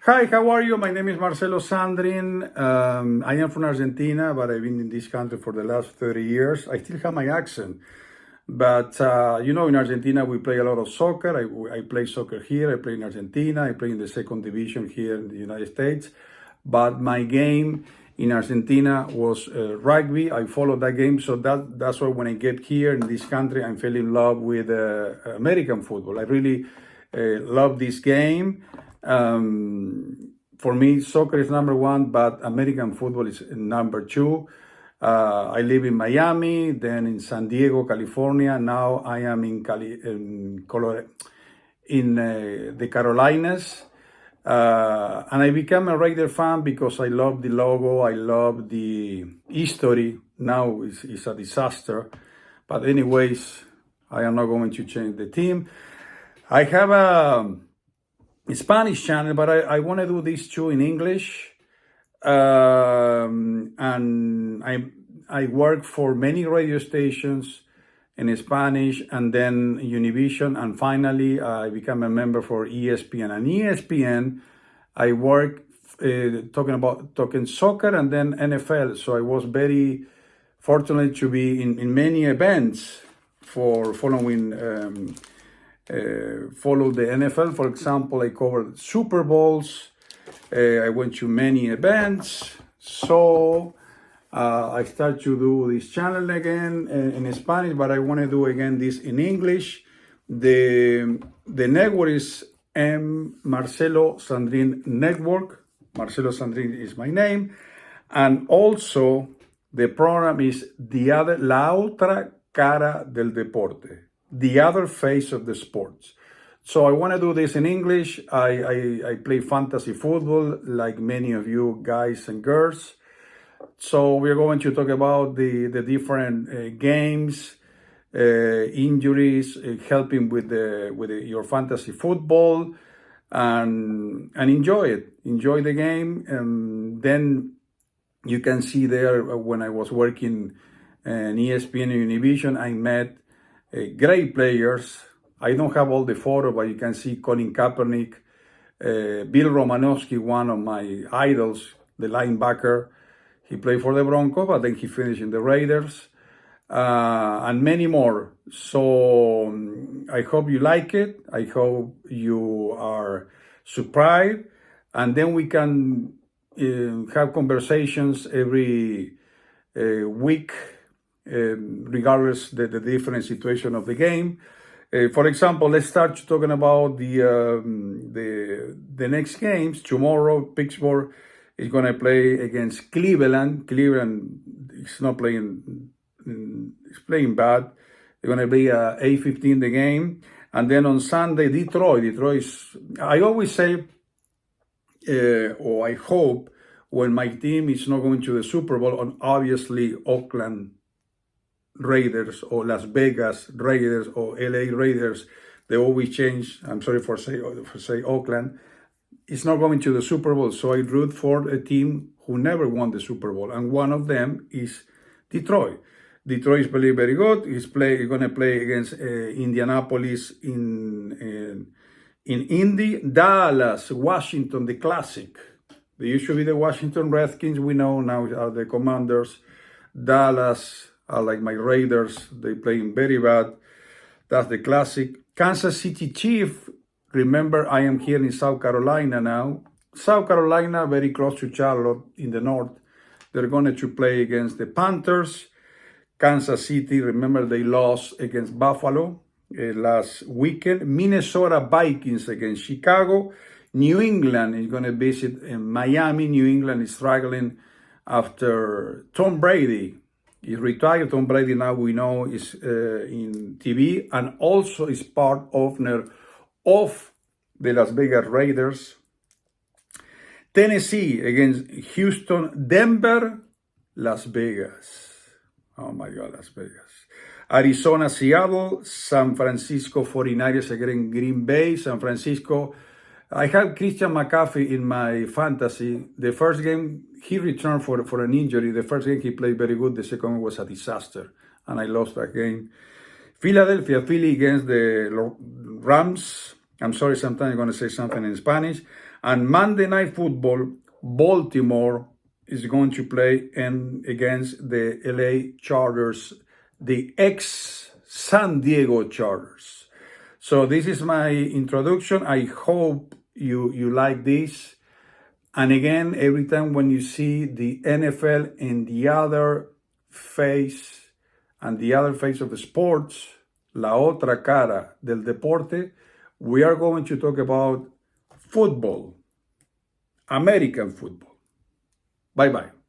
Hi, how are you? My name is Marcelo Sandrin. I am from Argentina, but I've been in this country for the last 30 years. I still have my accent. But, in Argentina, we play a lot of soccer. I play soccer here. I play in Argentina. I play in the second division here in the United States. But my game in Argentina was rugby. I followed that game. So that's why when I get here in this country, I fell in love with American football. I really love this game. For me, soccer is number one, but American football is number two. I live in Miami, then in San Diego, California. Now I am in the Carolinas. And I became a Raider fan because I love the logo, I love the history. Now it's a disaster. But anyways, I am not going to change the team. I have a Spanish channel, but I want to do this too in English. And I work for many radio stations in Spanish, and then Univision, and finally I become a member for ESPN. And ESPN, I work talking soccer and then NFL. So I was very fortunate to be in many events for follow the NFL. For example, I covered Super Bowls. I went to many events. So I start to do this channel again in Spanish, but I want to do again this in English. The network is Marcelo Sandrin Network. Marcelo Sandrin is my name. And also the program is La Otra Cara del Deporte. The other face of the sports. So I want to do this in English. I play fantasy football like many of you guys and girls. So we're going to talk about the different games, injuries, helping with your fantasy football, and enjoy it. Enjoy the game. And then you can see there when I was working in ESPN and Univision, I met great players. I don't have all the photo, but you can see Colin Kaepernick, Bill Romanowski, one of my idols, the linebacker. He played for the Broncos, but then he finished in the Raiders, and many more. So I hope you like it. I hope you are surprised, and then we can have conversations every week, regardless the different situation of the game. For example, let's start talking about the next games. Tomorrow, Pittsburgh is going to play against Cleveland. Cleveland is not playing; it's playing bad. They're going to be 8:15 the game, and then on Sunday, Detroit. Detroit is. I always say, or I hope, when my team is not going to the Super Bowl, and obviously Oakland Raiders or Las Vegas Raiders or LA Raiders, they always change. I'm sorry for say Oakland. It's not going to the Super Bowl, so I root for a team who never won the Super Bowl, and one of them is Detroit. Detroit is playing very good. He's going to play against Indianapolis in Indy. Dallas, Washington, the classic. They used to be the Washington Redskins. We know now are the Commanders. Dallas are like my Raiders. They playing very bad. That's the classic. Kansas City Chiefs. Remember, I am here in South Carolina now. South Carolina, very close to Charlotte in the north. They're going to play against the Panthers. Kansas City, remember they lost against Buffalo last weekend. Minnesota Vikings against Chicago. New England is going to visit Miami. New England is struggling after Tom Brady is retired. Tom Brady now we know is in TV and also is part owner of the Las Vegas Raiders. Tennessee against Houston. Denver, Las Vegas. Oh my God, Las Vegas. Arizona, Seattle. San Francisco 49ers against Green Bay. San Francisco. I have Christian McCaffrey in my fantasy. The first game, he returned for an injury. The first game, he played very good. The second one was a disaster, and I lost that game. Philadelphia Philly against the Rams. I'm sorry, sometimes I'm going to say something in Spanish. And Monday Night Football, Baltimore is going to play against the LA Chargers, the ex-San Diego Chargers. So this is my introduction. I hope you like this. And again, every time when you see the NFL in the other face and the other face of the sports, la otra cara del deporte, we are going to talk about football, American football. Bye-bye.